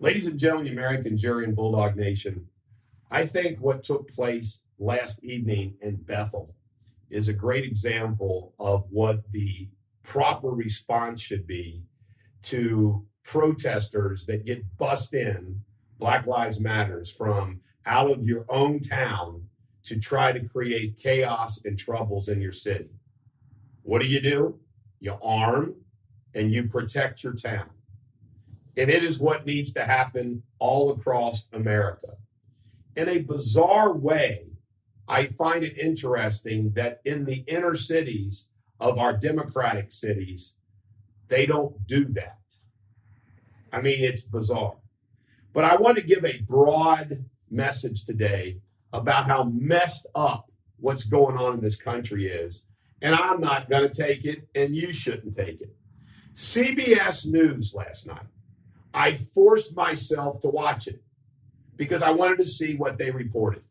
Ladies and gentlemen, the American jury and Bulldog Nation, I think what took place last evening in Bethel is a great example of what the proper response should be to protesters that get bussed in, Black Lives Matters, from out of your own town to try to create chaos and troubles in your city. What do? You arm and you protect your town. And it is what needs to happen all across America. In a bizarre way, I find it interesting that in the inner cities of our democratic cities, they don't do that. I mean, it's bizarre. But I want to give a broad message today about how messed up what's going on in this country is. And I'm not going to take it, and you shouldn't take it. CBS News last night. I forced myself to watch it because I wanted to see what they reported.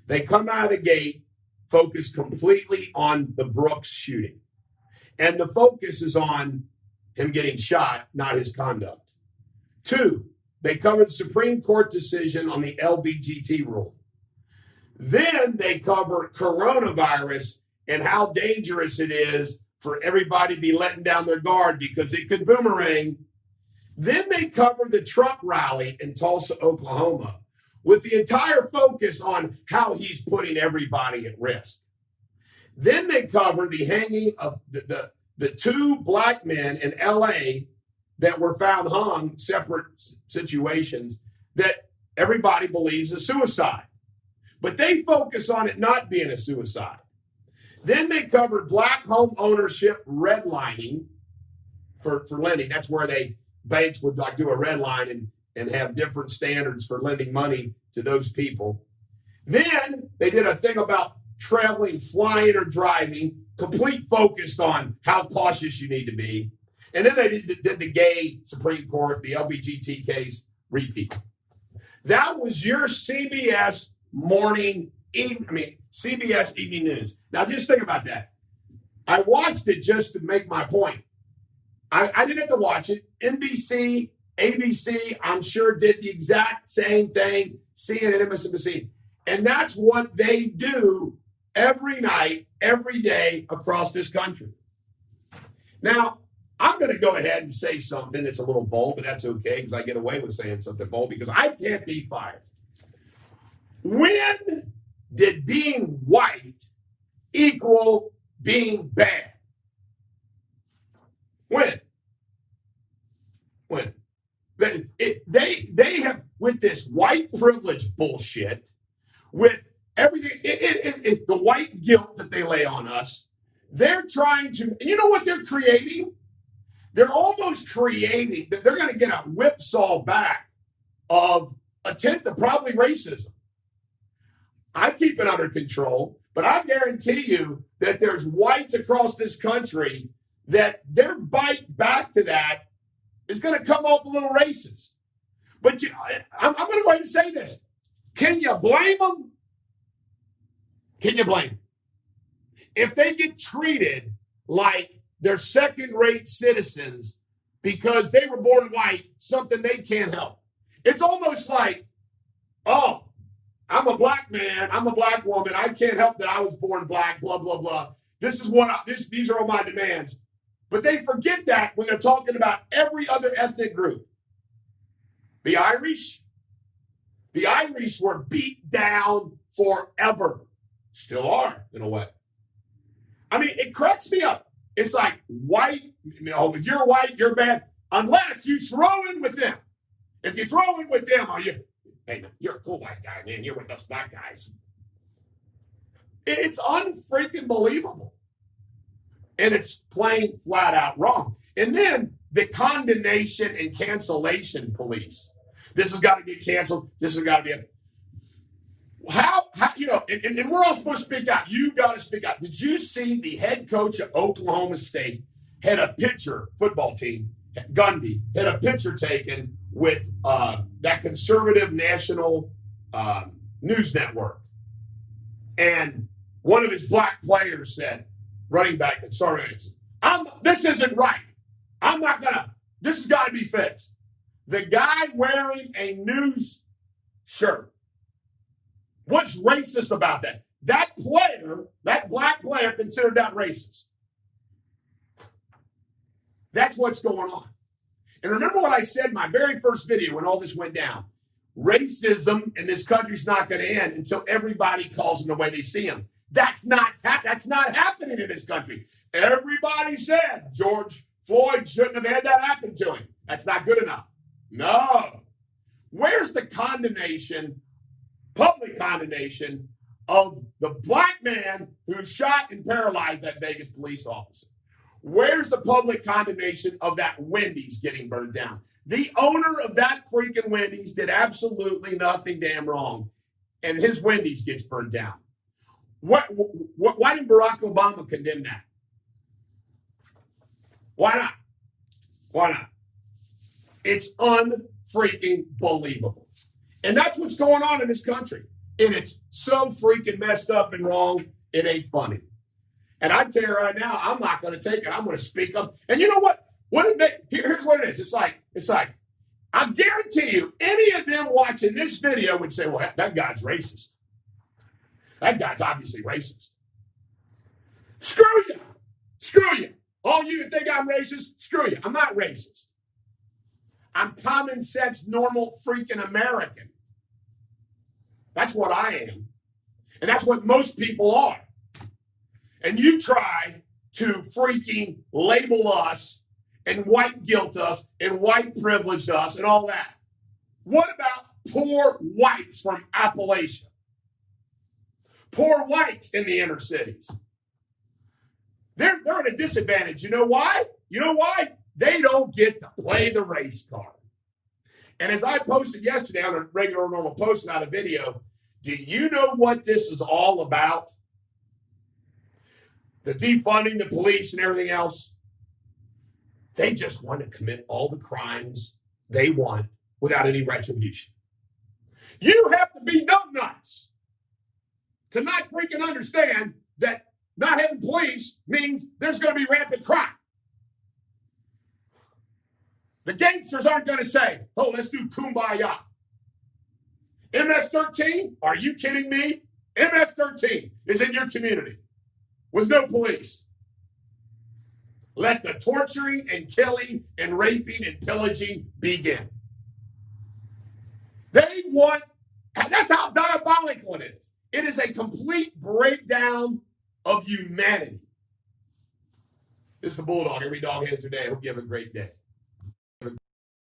They come out of the gate focused completely on the Brooks shooting. And the focus is on him getting shot, not his conduct. 2, they covered the Supreme Court decision on the LBGT rule. Then they cover coronavirus and how dangerous it is for everybody to be letting down their guard because it could boomerang. Then they cover the Trump rally in Tulsa, Oklahoma, with the entire focus on how he's putting everybody at risk. Then they cover the hanging of the 2 black men in LA that were found hung, separate situations, that everybody believes is suicide. But they focus on it not being a suicide. Then they covered black home ownership redlining for lending. That's where banks would like do a red line and have different standards for lending money to those people. Then they did a thing about traveling, flying, or driving, complete focused on how cautious you need to be. And then they did the gay Supreme Court, the LBGT case repeat. That was your CBS CBS Evening News. Now just think about that. I watched it just to make my point. I didn't have to watch it. NBC, ABC, I'm sure did the exact same thing. CNN, MSNBC. And that's what they do every night, every day across this country. Now, I'm going to go ahead and say something that's a little bold, but that's okay because I get away with saying something bold because I can't be fired. When did being white equal being bad? When? They have, with this white privilege bullshit, with everything, the white guilt that they lay on us, they're trying to, and you know what they're creating? They're almost creating, they're going to get a whipsaw back of attempt to probably racism. I keep it under control, but I guarantee you that there's whites across this country that their bite back to that is going to come off a little racist. But I'm going to go ahead and say this. Can you blame them? Can you blame them? If they get treated like they're second-rate citizens because they were born white, something they can't help. It's almost like, oh, I'm a black man, I'm a black woman, I can't help that I was born black, blah, blah, blah. These are all my demands. But they forget that when they're talking about every other ethnic group. The Irish were beat down forever. Still are, in a way. I mean, it cracks me up. It's like white, if you're white, you're bad, unless you throw in with them. If you throw in with them, hey, you're a cool white guy, man. You're with us black guys. It's unfreaking believable. And it's plain flat out wrong. And then the condemnation and cancellation police. This has got to get canceled. This has got to be how and we're all supposed to speak out. You got to speak out. Did you see the head coach of Oklahoma State had a picture, football team, Gundy, had a picture taken with that conservative national news network. And one of his black players said, running back, this isn't right. This has got to be fixed. The guy wearing a news shirt. What's racist about that? That player, that black player, considered that racist. That's what's going on. And remember what I said in my very first video when all this went down. Racism in this country is not going to end until everybody calls them the way they see them. That's not happening in this country. Everybody said George Floyd shouldn't have had that happen to him. That's not good enough. No. Where's the condemnation, public condemnation, of the black man who shot and paralyzed that Vegas police officer? Where's the public condemnation of that Wendy's getting burned down? The owner of that freaking Wendy's did absolutely nothing damn wrong, and his Wendy's gets burned down. Why didn't Barack Obama condemn that? Why not? Why not? It's unfreaking believable. And that's what's going on in this country. And it's so freaking messed up and wrong, it ain't funny. And I tell you right now, I'm not going to take it. I'm going to speak up. And you know what? Here's what it is. It's like, I guarantee you, any of them watching this video would say, well, that guy's racist. That guy's obviously racist. Screw you. Screw you. All you that think I'm racist, screw you. I'm not racist. I'm common sense, normal freaking American. That's what I am. And that's what most people are. And you try to freaking label us and white guilt us and white privilege us and all that. What about poor whites from Appalachia? Poor whites in the inner cities. They're at a disadvantage. You know why? You know why? They don't get to play the race card. And as I posted yesterday on a regular normal post, not a video, do you know what this is all about? The defunding the police and everything else. They just want to commit all the crimes they want without any retribution. You have to be numbnuts to not freaking understand that not having police means there's going to be rampant crime. The gangsters aren't going to say, oh, let's do kumbaya. MS-13? Are you kidding me? MS-13 is in your community with no police. Let the torturing and killing and raping and pillaging begin. They want, that's how diabolical it is. It is a complete breakdown of humanity. This is the Bulldog. Every dog has their day. I hope you have a great day.